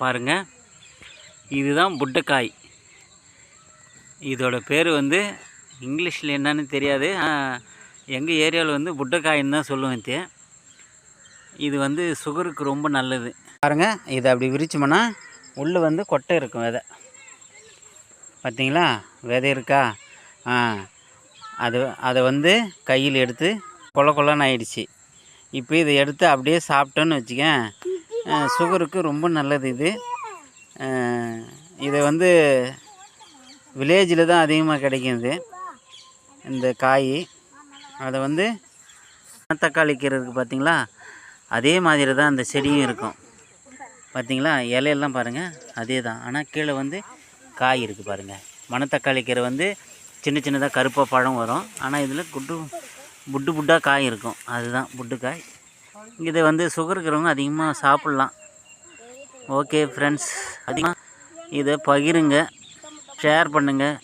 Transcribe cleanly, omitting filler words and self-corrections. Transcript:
பாருங்கள், இதுதான் புட்டைக்காய். இதோட பேர் வந்து இங்கிலீஷில் என்னன்னு தெரியாது. எங்கள் ஏரியாவில் வந்து புட்டைக்காயின்னு தான் சொல்லுவேன். இது வந்து சுகருக்கு ரொம்ப நல்லது. பாருங்கள், இதை அப்படி விரிச்சோம்னா உள்ளே வந்து கொட்டை இருக்கும். விதை பார்த்தீங்களா? விதை இருக்கா? அதை வந்து கையில் எடுத்து கொல்லன்னு ஆயிடுச்சு. இப்போ இதை எடுத்து அப்படியே சாப்பிட்டோன்னு வச்சுக்கேன், சுகருக்கு ரொம்ப நல்லது. இதை வந்து வில்லேஜில் தான் அதிகமாக கிடைக்கிது இந்த காய். அதை வந்து தக்காளி கீரை இருக்குது பார்த்தீங்களா, அதே மாதிரி தான் அந்த செடியும் இருக்கும். பார்த்தீங்களா, இலையெல்லாம் பாருங்கள் அதே தான். ஆனால் கீழே வந்து காய் இருக்குது பாருங்கள். மணத்தக்காளி கீரை வந்து சின்ன சின்னதாக கருப்பாக பழம் வரும். ஆனால் இதில் புட்டாக காய் இருக்கும். அதுதான் புட்டுக்காய். இதை வந்து சுகர் இருக்கிறவங்க அதிகமாக சாப்பிட்லாம். ஓகே ஃப்ரெண்ட்ஸ், அதிகமாக இதை பகிருங்க, ஷேர் பண்ணுங்கள்.